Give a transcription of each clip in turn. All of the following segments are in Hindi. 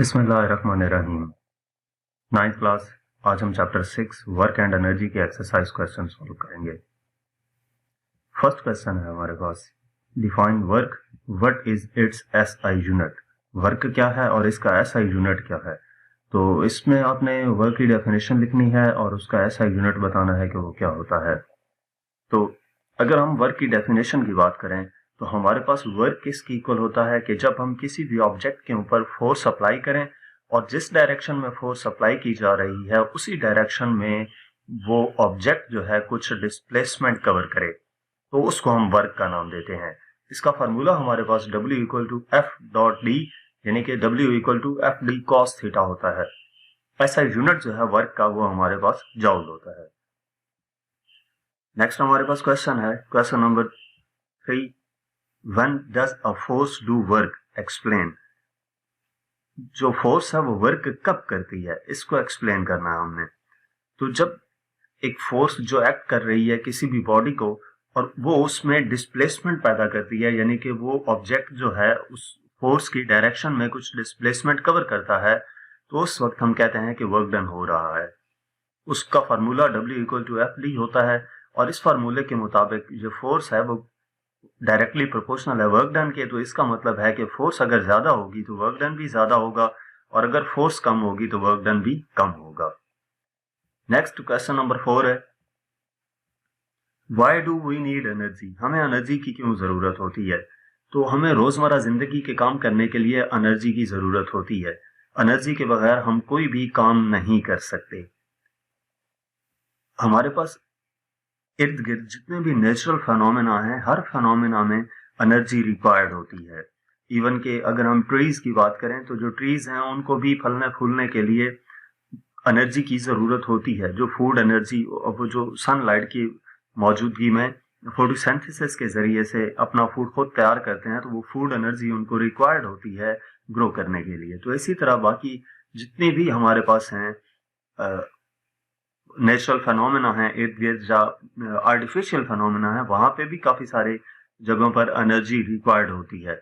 बिस्मिल्लाहिर्रहमानिर्रहीम। 9th class. आज हम चैप्टर 6 वर्क एंड एनर्जी के एक्सरसाइज क्वेश्चन सॉल्व करेंगे। फर्स्ट क्वेश्चन है हमारे पास, define work, what is its SI unit. Work क्या है और इसका एसआई यूनिट क्या है। तो इसमें आपने वर्क की डेफिनेशन लिखनी है और उसका एसआई यूनिट बताना है कि वो क्या होता है। तो अगर हम वर्क की डेफिनेशन की बात करें तो हमारे पास वर्क किसकी इक्वल होता है कि जब हम किसी भी ऑब्जेक्ट के ऊपर फोर्स अप्लाई करें और जिस डायरेक्शन में फोर्स अप्लाई की जा रही है उसी डायरेक्शन में वो ऑब्जेक्ट जो है कुछ डिस्प्लेसमेंट कवर करे तो उसको हम वर्क का नाम देते हैं। इसका फार्मूला हमारे पास W equal to F dot D यानी कि W equal to F D cos theta होता है। ऐसा यूनिट जो है वर्क का वो हमारे पास जॉउल होता है। नेक्स्ट हमारे पास क्वेश्चन है, question number 3, when does a force do work, explain. जो फोर्स है वो वर्क कब करती है इसको एक्सप्लेन करना है हमने। तो जब एक फोर्स जो एक्ट कर रही है किसी भी बॉडी को और वो उसमें डिस्प्लेसमेंट पैदा करती है यानी कि वो ऑब्जेक्ट जो है उस फोर्स की डायरेक्शन में कुछ डिस्प्लेसमेंट कवर करता है तो उस वक्त हम कहते हैं कि वर्क डन हो रहा है। उसका formula W equal to F D होता है और इस फार्मूले के मुताबिक जो फोर्स है वो डायरेक्टली प्रोपोर्शनल है वर्क डन के। तो इसका मतलब है कि फोर्स अगर ज्यादा होगी तो वर्क डन भी ज्यादा होगा और अगर फोर्स कम होगी तो वर्क डन भी कम होगा। नेक्स्ट क्वेश्चन नंबर 4 है, why do we need energy. हमें एनर्जी की क्यों जरूरत होती है। तो हमें रोजमर्रा जिंदगी के काम करने के लिए एनर्जी की जरूरत होती है। एनर्जी के बगैर हम कोई भी काम नहीं कर सकते। हमारे पास इर्द गिर्द जितने भी नेचुरल फिनोमेना हैं हर फिनोमेना में एनर्जी रिक्वायर्ड होती है। इवन के अगर हम ट्रीज की बात करें तो जो ट्रीज हैं उनको भी फलने फूलने के लिए एनर्जी की जरूरत होती है। जो फूड एनर्जी वो जो सनलाइट की मौजूदगी में फोटोसिंथेसिस के जरिए से अपना फूड खुद तैयार करते हैं तो वो फूड एनर्जी उनको रिक्वायर्ड होती है ग्रो करने के लिए। तो इसी तरह बाकी जितनी भी हमारे पास हैं नेचुरल फिनोमेना है इर्द गिर्द या आर्टिफिशियल फिनोमेना है वहां पे भी काफी सारे जगहों पर एनर्जी रिक्वायर्ड होती है।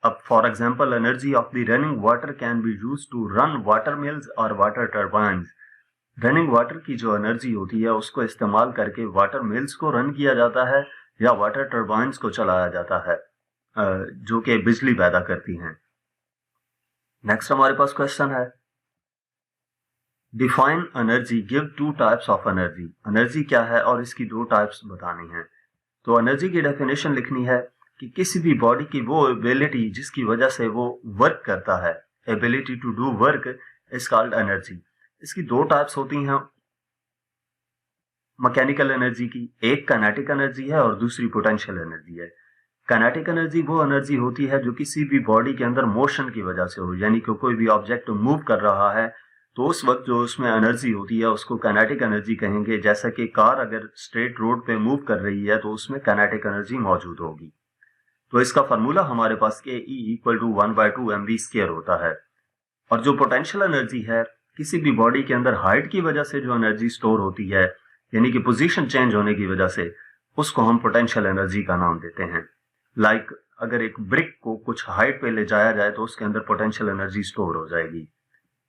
अब for example energy of the running water can be used to run water mills और वाटर टरबाइंस। रनिंग वाटर की जो एनर्जी होती है उसको इस्तेमाल करके वाटर मिल्स को रन किया जाता है या वाटर टरबाइंस को चलाया जाता है जो कि बिजली पैदा करती हैं। नेक्स्ट हमारे पास क्वेश्चन है, define energy, give two types of energy. Energy क्या है और इसकी दो टाइप्स बतानी है। तो एनर्जी की डेफिनेशन लिखनी है कि किसी भी बॉडी की वो एबिलिटी जिसकी वजह से वो वर्क करता है, ability to do work is called energy. इसकी दो टाइप्स होती हैं मैकेनिकल एनर्जी की, एक काइनेटिक एनर्जी है और दूसरी पोटेंशियल एनर्जी है। काइनेटिक एनर्जी वो एनर्जी होती है जो किसी भी बॉडी के अंदर मोशन की वजह से हो, यानी कि कोई भी ऑब्जेक्ट मूव कर रहा है तो उस वक्त जो उसमें एनर्जी होती है उसको काइनेटिक एनर्जी कहेंगे। जैसा कि कार अगर स्ट्रेट रोड पे मूव कर रही है तो उसमें काइनेटिक एनर्जी मौजूद होगी। तो इसका फार्मूला हमारे पास के E इक्वल टू 1/2 mv² होता है। और जो पोटेंशियल एनर्जी है किसी भी बॉडी के अंदर हाइट की वजह से जो एनर्जी स्टोर होती है यानी कि पोजीशन चेंज होने की वजह से उसको हम पोटेंशियल एनर्जी का नाम देते हैं। लाइक अगर एक ब्रिक को कुछ हाइट पे ले जाया जाए तो उसके अंदर पोटेंशियल एनर्जी स्टोर हो जाएगी।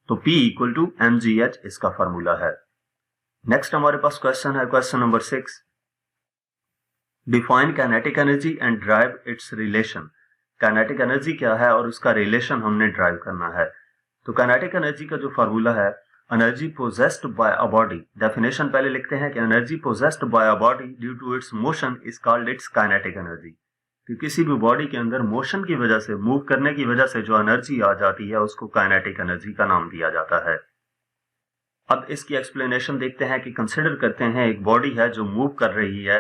तो P इक्वल टू mgh इसका फार्मूला है। नेक्स्ट हमारे पास क्वेश्चन है, question number 6, define kinetic energy and derive its relation. Kinetic energy क्या है और उसका रिलेशन हमने ड्राइव करना है। तो काइनेटिक एनर्जी का जो फार्मूला है, energy possessed by a body. Definition पहले लिखते हैं कि energy possessed by a body due to its motion is called its kinetic energy. कि किसी भी बॉडी के अंदर मोशन की वजह से, मूव करने की वजह से जो एनर्जी आ जाती है उसको काइनेटिक एनर्जी का नाम दिया जाता है। अब इसकी एक्सप्लेनेशन देखते हैं कि कंसिडर करते हैं एक बॉडी है जो मूव कर रही है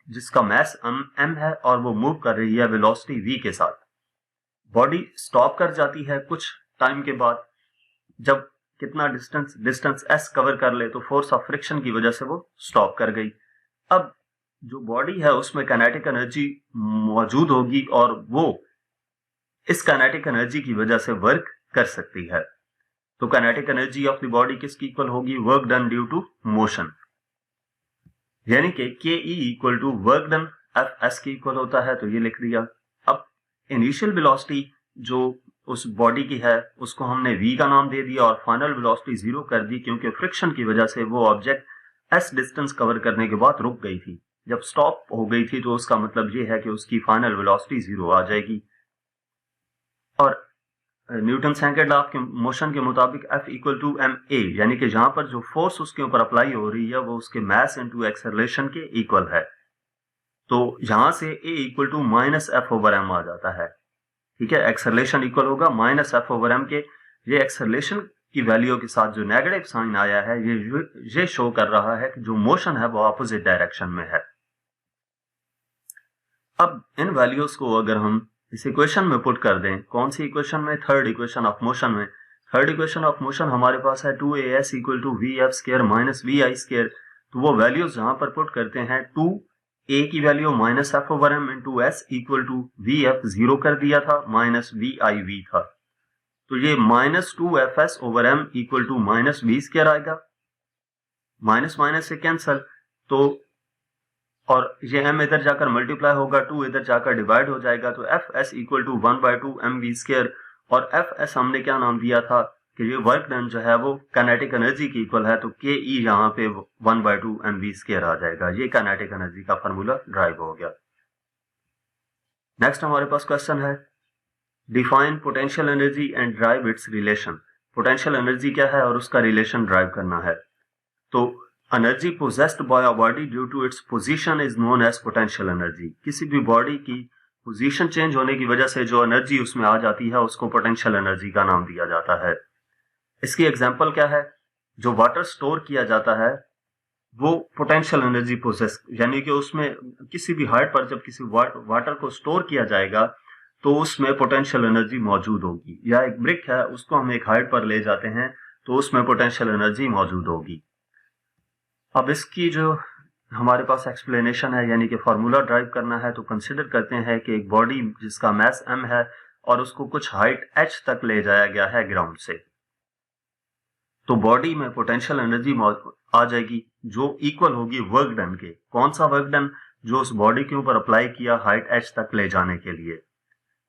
जिसका मास m है और वो मूव कर रही है वेलोसिटी v के साथ। बॉडी स्टॉप कर जाती है कुछ टाइम के बाद, जब कितना डिस्टेंस s कवर कर ले तो फोर्स ऑफ फ्रिक्शन की वजह से वो स्टॉप कर गई। अब जो बॉडी है उसमें काइनेटिक एनर्जी मौजूद होगी और वो इस काइनेटिक एनर्जी की वजह से वर्क कर सकती है। तो kinetic energy of the body किसकी इक्वल होगी, work done due to motion, यानी कि K E equal to work done F S की इक्वल होता है। तो ये लिख दिया। अब इनिशियल वेलोसिटी जो उस बॉडी की है उसको हमने v का नाम दे दिया और फाइनल वेलोसिटी 0 कर दी, क्योंकि फ्रिक्शन की वजह से वो ऑब्जेक्ट s डिस्टेंस कवर करने के बाद रुक गई थी। जब स्टॉप हो गई थी तो उसका मतलब ये है कि उसकी फाइनल वेलोसिटी 0 आ जाएगी। और Newton second law of motion के मुताबिक F इक्वल टू ma, यानी कि जहां पर जो फोर्स उसके ऊपर अप्लाई हो रही है वो उसके मास इनटू एक्सेलरेशन के इक्वल है। तो यहां से a equal to minus F over M आ जाता है। ठीक है, एक्सेलरेशन इक्वल होगा माइनस एफ ओवर एम के। ये एक्सेलरेशन की वैल्यू के साथ जो नेगेटिव साइन आया है ये शो कर रहा है कि जो मोशन है वो ऑपोजिट डायरेक्शन में है। अब इन वैल्यूज को अगर हम इस इक्वेशन में पुट कर दें, कौन सी इक्वेशन में? थर्ड इक्वेशन ऑफ मोशन में। थर्ड इक्वेशन ऑफ मोशन हमारे पास है 2as equal to V F square minus V I square. तो वो वैल्यूज जहां पर पुट करते हैं 2a की value minus F over M into S equal to V F 0 कर दिया था माइनस वी आई वी था। तो ये minus 2fs over M equal to minus V square आएगा, माइनस माइनस से कैंसल, तो और ये m इधर जाकर मल्टीप्लाई होगा, 2 इधर जाकर डिवाइड हो जाएगा, तो F S equal to 1/2 mv square. और एफ एस हमने क्या नाम दिया था कि ये वर्क डन जो है वो काइनेटिक एनर्जी की इक्वल है, तो के ई यहाँ पे 1/2 mv स्क्वायर आ जाएगा। ये काइनेटिक एनर्जी का फार्मूला ड्राइव हो गया। नेक्स्ट हमारे पास क्वेश्चन है, define potential energy and derive its relation. Potential energy क्या है और उसका रिलेशन ड्राइव करना है। तो energy possessed by a body due to its position is known as potential energy. किसी भी बॉडी की पोजीशन चेंज होने की वजह से जो एनर्जी उसमें आ जाती है उसको पोटेंशियल एनर्जी का नाम दिया जाता है। इसकी एग्जांपल क्या है? जो वाटर स्टोर किया जाता है वो पोटेंशियल एनर्जी पोजेस, यानी कि उसमें किसी भी हाइट पर जब किसी वाटर को स्टोर किया जाएगा तो उसमें पोटेंशियल एनर्जी मौजूद होगी। या एक ब्रिक है उसको हम एक हाइट पर ले जाते हैं तो उसमें पोटेंशियल एनर्जी मौजूद होगी। अब इसकी जो हमारे पास एक्सप्लेनेशन है, यानी कि फार्मूला ड्राइव करना है, तो कंसिडर करते हैं कि एक बॉडी जिसका मास m है और उसको कुछ हाइट h तक ले जाया गया है ग्राउंड से, तो बॉडी में पोटेंशियल एनर्जी आ जाएगी जो इक्वल होगी वर्क डन के। कौन सा वर्क डन? जो उस बॉडी के ऊपर अप्लाई किया हाइट h तक ले जाने के लिए।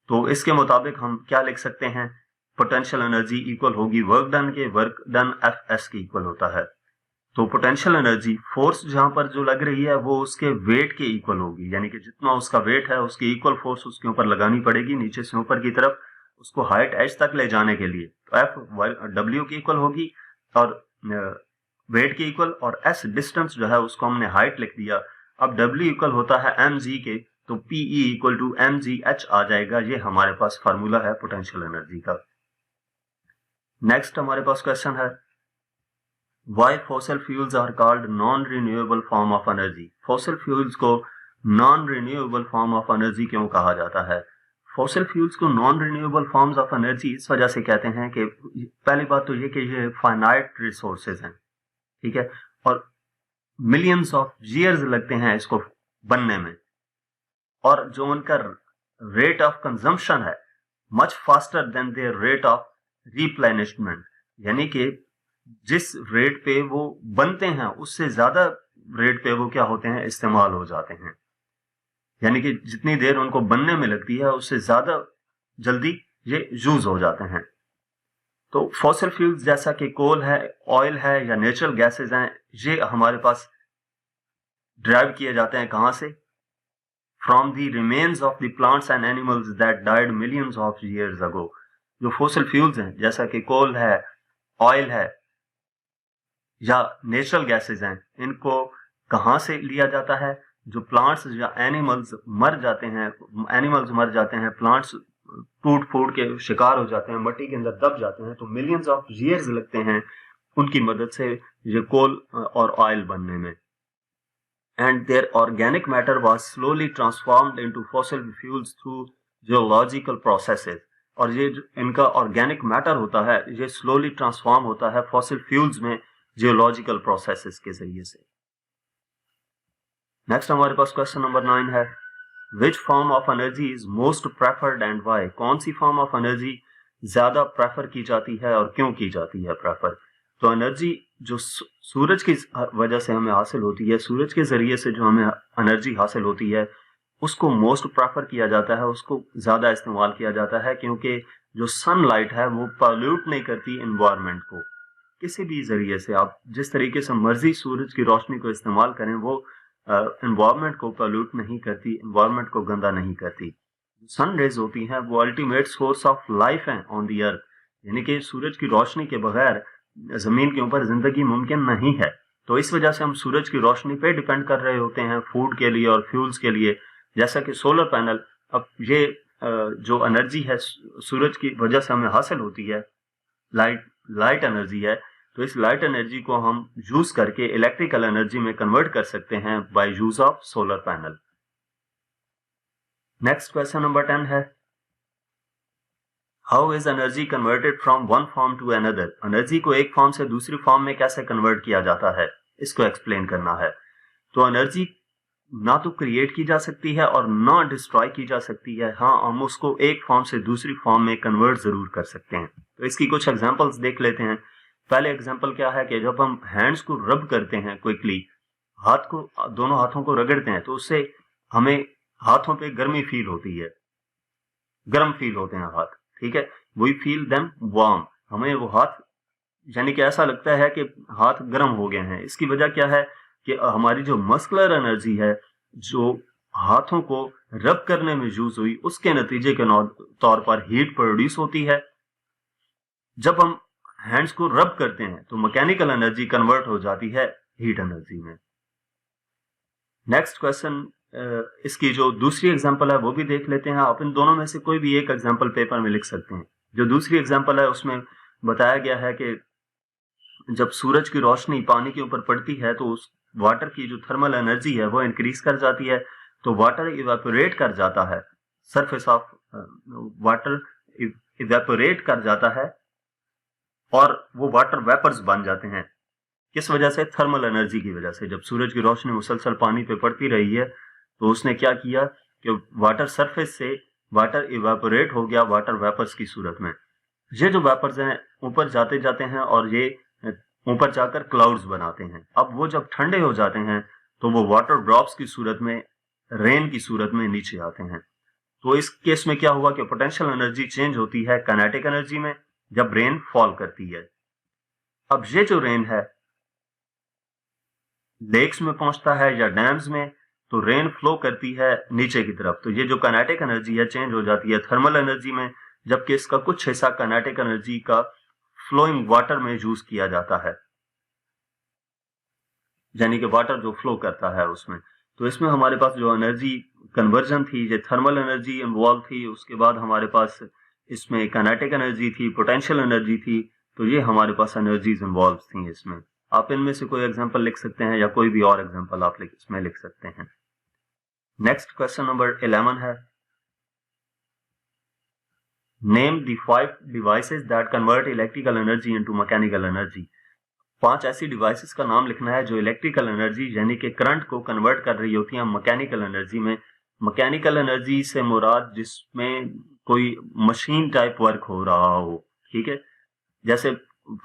तो इसके मुताबिक हम क्या लिख सकते हैं? पोटेंशियल एनर्जी इक्वल होगी वर्क डन के, वर्क डन एफ एस के इक्वल होता है। तो पोटेंशियल एनर्जी फोर्स जहां पर जो लग रही है वो उसके वेट के इक्वल होगी, यानी कि जितना उसका वेट है उसके इक्वल फोर्स उसके ऊपर लगानी पड़ेगी नीचे से ऊपर की तरफ उसको हाइट h तक ले जाने के लिए। तो एफ डब्ल्यू की इक्वल होगी और वेट के इक्वल, और s डिस्टेंस जो है उसको हमने हाइट लिख दिया। अब w इक्वल होता है mg के, तो pe इक्वल टू mgh आ जाएगा। ये हमारे पास फार्मूला है पोटेंशियल एनर्जी का। नेक्स्ट हमारे पास क्वेश्चन है, Why fossil fuels are called non-renewable form of energy? Fossil fuels को non-renewable form of energy क्यों कहा जाता है? Fossil fuels को non-renewable forms of energy इस वजह से कहते हैं कि पहली बात तो ये कि ये finite resources हैं, ठीक है, और millions of years लगते हैं इसको बनने में, और जो उनका rate of consumption है much faster than their rate of replenishment, यानी कि जिस रेट पे वो बनते हैं उससे ज्यादा रेट पे वो क्या होते हैं? इस्तेमाल हो जाते हैं। यानी कि जितनी देर उनको बनने में लगती है उससे ज्यादा जल्दी ये यूज हो जाते हैं। तो फॉसिल फ्यूल्स जैसा कि कोल है, ऑयल है या नेचुरल गैसेस हैं, ये हमारे पास ड्राइव किए जाते हैं कहां से? From the remains of the plants and animals that died millions of years ago. जो फॉसिल फ्यूल्स हैं जैसा कि कोल है, ऑयल है या नेचुरल गैसेस हैं, इनको कहां से लिया जाता है? जो प्लांट्स या एनिमल्स मर जाते हैं, प्लांट्स टूट फूट के शिकार हो जाते हैं, मिट्टी के अंदर दब जाते हैं, तो मिलियंस ऑफ ईयर्स लगते हैं उनकी मदद से ये कोल और ऑयल बनने में। And their organic matter was slowly transformed into fossil fuels through geological processes. और ये इनका ऑर्गेनिक मैटर होता है ये स्लोली ट्रांसफॉर्म होता है फॉसिल फ्यूल्स में जियोलॉजिकल प्रोसेसेस के जरिए से। नेक्स्ट हमारे पास क्वेश्चन नंबर 9 है, which form of energy is most preferred and why? कौन सी फॉर्म ऑफ एनर्जी ज्यादा प्रेफर की जाती है और क्यों की जाती है प्रेफर? तो एनर्जी जो सूरज की वजह से हमें हासिल होती है, सूरज के जरिए से जो हमें एनर्जी हासिल होती है उसको मोस्ट प्रेफर किया जाता है, उसको ज्यादा इस्तेमाल किया जाता है, क्योंकि जो सनलाइट है वो पॉल्यूट नहीं करती एनवायरनमेंट को। किसी भी जरिए से आप जिस तरीके से मर्जी सूरज की रोशनी को इस्तेमाल करें, वो एनवायरनमेंट को पॉल्यूट नहीं करती, एनवायरनमेंट को गंदा नहीं करती। सन रेज होती हैं वो अल्टीमेट सोर्स ऑफ लाइफ है ऑन दी अर्थ, यानी कि सूरज की रोशनी के बगैर जमीन के ऊपर जिंदगी मुमकिन नहीं है। तो इस वजह से हम सूरज की रोशनी पे डिपेंड कर रहे होते हैं फूड के लिए और फ्यूल्स के लिए, जैसा कि सोलर पैनल। अब ये जो एनर्जी है सूरज की वजह से हमें हासिल होती है, लाइट एनर्जी है, तो इस लाइट एनर्जी को हम यूज करके इलेक्ट्रिकल एनर्जी में कन्वर्ट कर सकते हैं by use of solar panel. Next question number 10 है, how is energy converted from one form to another? Energy को एक फॉर्म से दूसरी फॉर्म में कैसे कन्वर्ट किया जाता है, इसको एक्सप्लेन करना है। तो एनर्जी ना तो क्रिएट की जा सकती है और ना डिस्ट्रॉय की जा सकती है। हाँ, हम उसको एक फॉर्म से दूसरी फॉर्म में कन्वर्ट जरूर कर सकते हैं। तो इसकी कुछ एग्जांपल्स देख लेते हैं। पहले एग्जांपल क्या है कि जब हम हैंड्स को रब करते हैं क्विकली, हाथ को, दोनों हाथों को रगड़ते हैं, तो उससे हमें हाथों पे गर्मी फील होती है, गर्म फील होते हैं हाथ, ठीक है। वी फील देम वार्म, हमें वो हाथ यानी कि ऐसा लगता है कि हाथ गर्म हो गए हैं। इसकी वजह क्या है कि हमारी जो मस्कुलर एनर्जी है जो हाथों को रब करने में यूज हुई, उसके नतीजे के तौर पर हीट प्रोड्यूस होती है। जब हम हैंड्स को रब करते हैं तो मैकेनिकल एनर्जी कन्वर्ट हो जाती है हीट एनर्जी में। नेक्स्ट क्वेश्चन, इसकी जो दूसरी एग्जांपल है वो भी देख लेते हैं। आप इन दोनों में से कोई भी एक एग्जांपल पेपर में लिख सकते हैं। जो दूसरी एग्जांपल है उसमें बताया गया है कि जब सूरज की रोशनी पानी के ऊपर पड़ती है तो उस वाटर की जो थर्मल एनर्जी है वो इंक्रीज कर जाती है, तो वाटर इवेपोरेट कर जाता है, सरफेस ऑफ वाटर इवेपोरेट कर जाता है और वो वाटर वेपर्स बन जाते हैं। किस वजह से? थर्मल एनर्जी की वजह से। जब सूरज की रोशनी मुसलसल पानी पे पड़ती रही है तो उसने क्या किया कि वाटर सरफेस से वाटर इवेपोरेट हो गया वाटर वेपर्स की सूरत में। ये जो वेपर्स हैं ऊपर जाते जाते हैं और ये ऊपर जाकर क्लाउड्स बनाते हैं। अब वो जब ठंडे हो जाते हैं तो वो वाटर ड्रॉप्स की सूरत में, रेन की सूरत में नीचे आते हैं। तो इस केस में क्या हुआ कि पोटेंशियल एनर्जी चेंज होती है काइनेटिक एनर्जी में जब रेन फॉल करती है। अब ये जो रेन है लेक्स में पहुंचता है या डैम्स में, तो रेन फ्लो करती है नीचे की तरफ, तो ये जो काइनेटिक एनर्जी है चेंज हो जाती है थर्मल एनर्जी में, जबकि इसका कुछ हिस्सा काइनेटिक एनर्जी का फ्लोइंग वाटर में यूज किया जाता है, यानी कि वाटर जो फ्लो करता है उसमें। तो इसमें हमारे पास जो एनर्जी कन्वर्जन थी, ये थर्मल एनर्जी इन्वॉल्व थी, उसके बाद हमारे पास इसमें काइनेटिक एनर्जी थी, पोटेंशियल एनर्जी थी, तो ये हमारे पास एनर्जीज इन्वॉल्व थी इसमें। आप इनमें से कोई एग्जांपल लिख सकते हैं या कोई भी और एग्जांपल आप इसमें लिख सकते हैं। नेक्स्ट क्वेश्चन नंबर 11 है, name the 5 devices that convert electrical energy into mechanical energy. 5 ऐसी डिवाइसेस का नाम लिखना है जो इलेक्ट्रिकल एनर्जी यानी कि करंट को कन्वर्ट कर रही होती है मैकेनिकल एनर्जी में। मैकेनिकल एनर्जी से मुराद जिसमें कोई मशीन टाइप वर्क हो रहा हो, ठीक है। जैसे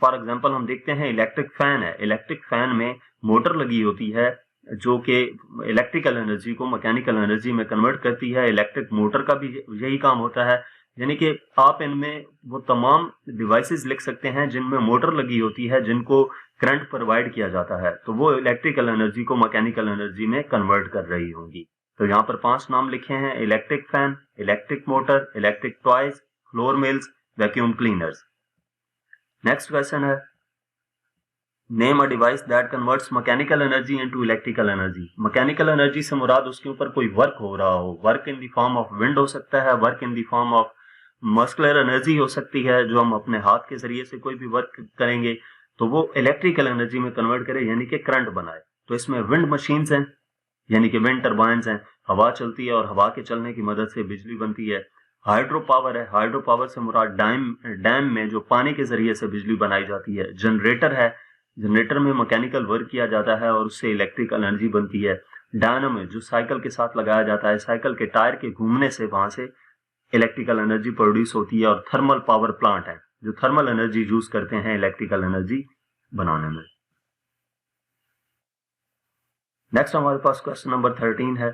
फॉर एग्जांपल हम देखते हैं इलेक्ट्रिक फैन है, इलेक्ट्रिक फैन में मोटर लगी होती है जो कि इलेक्ट्रिकल एनर्जी को मैकेनिकल एनर्जी में कन्वर्ट करती है। इलेक्ट्रिक मोटर का भी यही काम होता है, यानी कि आप इनमें वो तमाम डिवाइसेस लिख सकते हैं जिनमें मोटर लगी होती है जिनको करंट प्रोवाइड किया जाता है, तो वो इलेक्ट्रिकल एनर्जी को मैकेनिकल एनर्जी में कन्वर्ट कर रही होंगी। तो यहाँ पर 5 नाम लिखे हैं, electric fan, electric motor, electric toys, floor mills, vacuum cleaners. Next question है, name a device that converts mechanical energy into electrical energy. Mechanical energy से मुराद उसके ऊपर कोई वर्क हो रहा हो, work in the form of wind हो सकता है, work in the form of muscular energy हो सकती है, जो हम अपने हाथ के जरिए से कोई भी वर्क करेंगे तो वो इलेक्ट्रिकल एनर्जी में कन्वर्ट करे, यानी कि करंट बनाए। तो इसमें विंड मशीन्स हैं, यानी कि विंड टर्बाइंस हैं, हवा चलती है और हवा के चलने की मदद से बिजली बनती है। हाइड्रो पावर है, हाइड्रो पावर से मुराद डैम में जो पानी के जरिए से बिजली बनाई जाती है। जनरेटर है, जनरेटर में मैकेनिकल वर्क किया जाता है और उससे इलेक्ट्रिकल एनर्जी बनती है। डायनामो जो साइकिल के साथ लगाया जाता है, साइकिल के टायर के घूमने से वहां से इलेक्ट्रिकल एनर्जी प्रोड्यूस होती है। और थर्मल पावर प्लांट है जो थर्मल एनर्जी यूज करते हैं इलेक्ट्रिकल एनर्जी बनाने में। नेक्स्ट हमारे पास क्वेश्चन नंबर 13 है,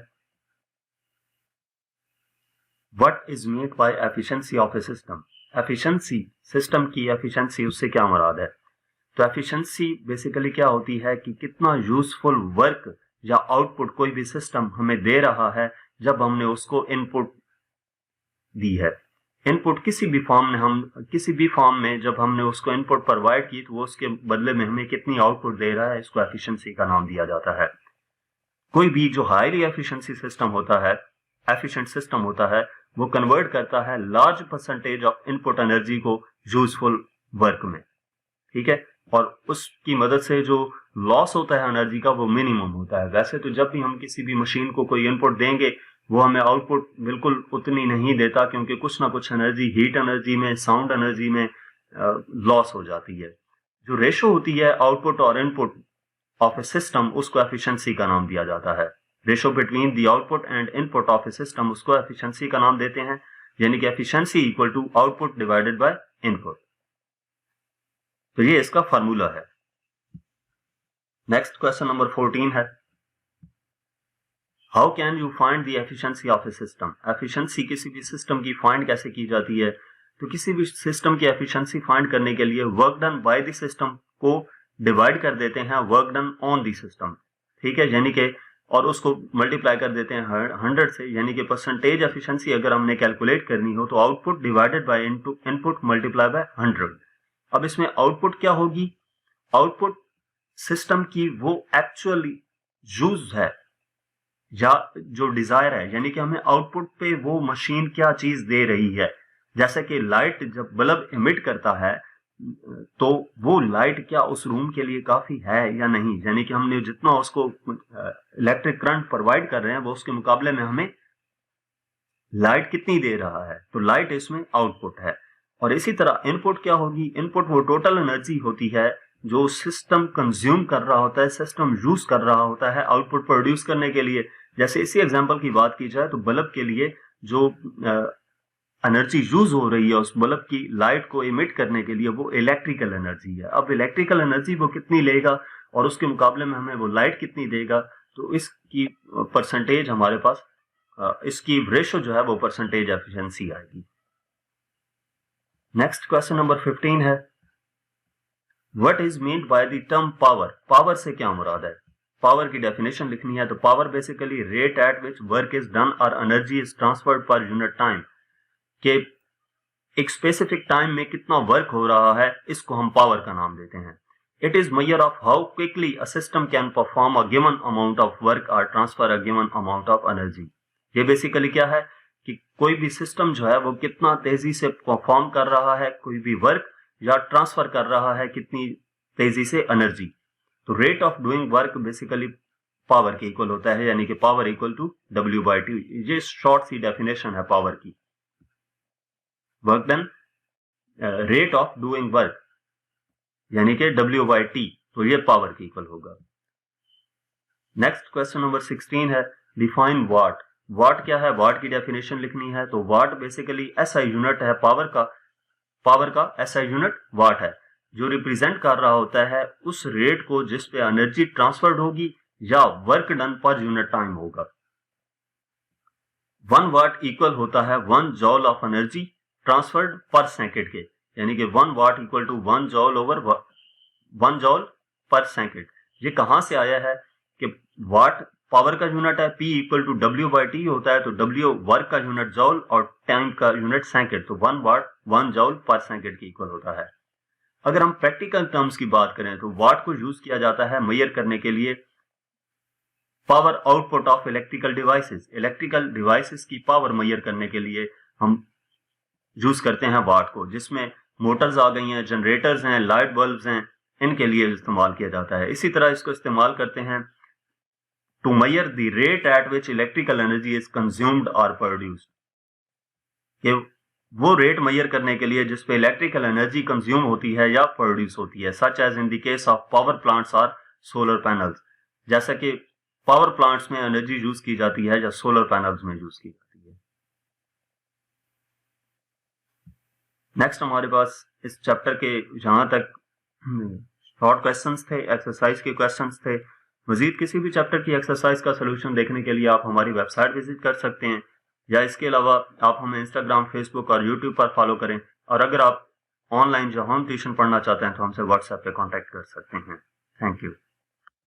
what is meant by efficiency of a system. Efficiency, system की एफिशिएंसी, उससे क्या मुराद है? तो एफिशिएंसी बेसिकली क्या होती है कि कितना यूजफुल वर्क या आउटपुट कोई भी सिस्टम हमें दे रहा है जब हमने उसको इनपुट दी है। इनपुट किसी भी फॉर्म में जब हमने उसको इनपुट प्रोवाइड की तो वो उसके बदले में हमें कितनी आउटपुट दे रहा है, इसको एफिशिएंसी का नाम दिया जाता है। कोई भी जो हाईली एफिशिएंसी सिस्टम होता है, एफिशिएंट सिस्टम होता है, वो कन्वर्ट करता है large percentage of input energy को यूजफुल वर्क में, ठीक है, और उसकी मदद से जो लॉस होता है एनर्जी का वो मिनिमम होता है। वैसे तो जब भी हम किसी भी मशीन को कोई इनपुट देंगे वो हमें आउटपुट बिल्कुल उतनी नहीं देता, क्योंकि कुछ ना कुछ एनर्जी हीट एनर्जी में, साउंड एनर्जी में लॉस हो जाती है। जो रेशो होती है आउटपुट और इनपुट ऑफ ए सिस्टम, उसको एफिशिएंसी का नाम दिया जाता है। Ratio between the output and input of a system, उसको एफिशिएंसी का नाम देते हैं, यानी कि efficiency equal to output divided by input. तो ये इसका फार्मूला है। नेक्स्ट क्वेश्चन नंबर 14 है, how can you find the efficiency of a system? Efficiency किसी भी सिस्टम की फाइंड कैसे की जाती है? तो किसी भी सिस्टम की एफिशिएंसी फाइंड करने के लिए work done by the system को डिवाइड कर देते हैं work done on the system, ठीक है, यानी कि और उसको मल्टीप्लाई कर देते हैं 100 से, यानी कि परसेंटेज एफिशिएंसी अगर हमने कैलकुलेट करनी हो तो output divided by input multiply by 100। अब इसमें आउटपुट क्या होगी? आउटपुट सिस्टम की वो एक्चुअली यूज है या जो डिजायर है, यानी कि हमें आउटपुट पे वो मशीन क्या चीज दे रही है। जैसे कि लाइट जब बल्ब इमिट करता है तो वो लाइट क्या उस रूम के लिए काफी है या नहीं, यानी कि हमने जितना उसको इलेक्ट्रिक करंट प्रोवाइड कर रहे हैं वो उसके मुकाबले में हमें लाइट कितनी दे रहा है, तो लाइट इसमें आउटपुट है। और इसी तरह इनपुट क्या होगी? इनपुट वो टोटल एनर्जी होती है जो सिस्टम कंज्यूम कर रहा होता है, सिस्टम यूज कर रहा होता है आउटपुट प्रोड्यूस करने के लिए। जैसे इसी एग्जांपल की बात की जाए तो बल्ब के लिए जो एनर्जी यूज हो रही है उस बल्ब की लाइट को इमिट करने के लिए वो इलेक्ट्रिकल एनर्जी है। अब इलेक्ट्रिकल एनर्जी वो कितनी लेगा और उसके मुकाबले में हमें वो लाइट कितनी देगा, तो इसकी परसेंटेज हमारे पास, इसकी रेशो जो है वो परसेंटेज एफिशिएंसी आएगी। नेक्स्ट क्वेश्चन नंबर 15 है, what is meant by the term power? Power से क्या मुराद है? पावर की डेफिनेशन लिखनी है। तो power basically rate at which work is done और energy is transferred per unit time, के एक स्पेसिफिक टाइम में कितना वर्क हो रहा है, इसको हम पावर का नाम देते हैं। It is measure of how quickly a system can perform a given amount of work और transfer a given amount of energy. ये बेसिकली क्या है कि कोई भी सिस्टम जो है वो कितना तेजी से परफॉर्म कर रहा है कोई भी वर्क या ट्रांसफर कर रहा है कितनी तेजी से एनर्जी। तो rate of doing work basically power के इक्वल होता है, यानी कि पावर इक्वल टू W/T। ये शॉर्ट सी डेफिनेशन है पावर की। Work done, rate of doing work, यानी कि W/T, तो ये पावर के इक्वल होगा। नेक्स्ट क्वेश्चन नंबर 16 है, डिफाइन वाट। वाट क्या है? वाट की डेफिनेशन लिखनी है। तो वाट बेसिकली SI यूनिट है पावर का SI यूनिट वाट है, जो रिप्रेजेंट कर रहा होता है उस रेट को जिस पे एनर्जी ट्रांसफर्ड होगी या work done per unit time होगा। 1 वाट इक्वल होता है 1 joule of energy transferred per second के, यानी कि 1 watt equal to 1 joule over 1 joule per second. ये कहां से आया है कि वाट पावर का यूनिट है, P इक्वल टू W/T होता है, तो W वर्क का यूनिट जॉल और टाइम का यूनिट सेकंड, तो 1 वाट 1 जॉल पर सेकंड के इक्वल होता है। अगर हम प्रैक्टिकल टर्म्स की बात करें तो वाट को यूज किया जाता है मेजर करने के लिए power output of electrical devices की पावर मेजर करने के लिए हम यूज करते हैं वाट को, जिसमें मोटर्स आ गई हैं, जनरेटर्स हैं, लाइट बल्ब्स हैं, इनके लिए इस्तेमाल किया जाता है। इसी तरह इसको इस्तेमाल करते हैं to measure the rate at which electrical energy is consumed और प्रोड्यूस्ड, कि वो रेट मेजर करने के लिए जिसपे इलेक्ट्रिकल एनर्जी कंज्यूम होती है या प्रोड्यूस होती है, such as in the case of power plants और सोलर पैनल्स, जैसा कि पावर प्लांट्स में एनर्जी यूज की जाती है या सोलर पैनल्स में यूज की जाती है। नेक्स्ट हमारे पास इस चैप्टर के जहां तक शॉर्ट क्वेश्चंस थे, एक्सरसाइज के क्वेश्चंस थे। मजीद किसी भी चैप्टर की एक्सरसाइज का सोल्यूशन देखने के लिए आप हमारी वेबसाइट विजिट कर सकते हैं, या इसके अलावा आप हमें इंस्टाग्राम, फेसबुक और यूट्यूब पर फॉलो करें और अगर आप ऑनलाइन या होम ट्यूशन पढ़ना चाहते हैं तो हमसे व्हाट्सएप पे कांटेक्ट कर सकते हैं। Thank you.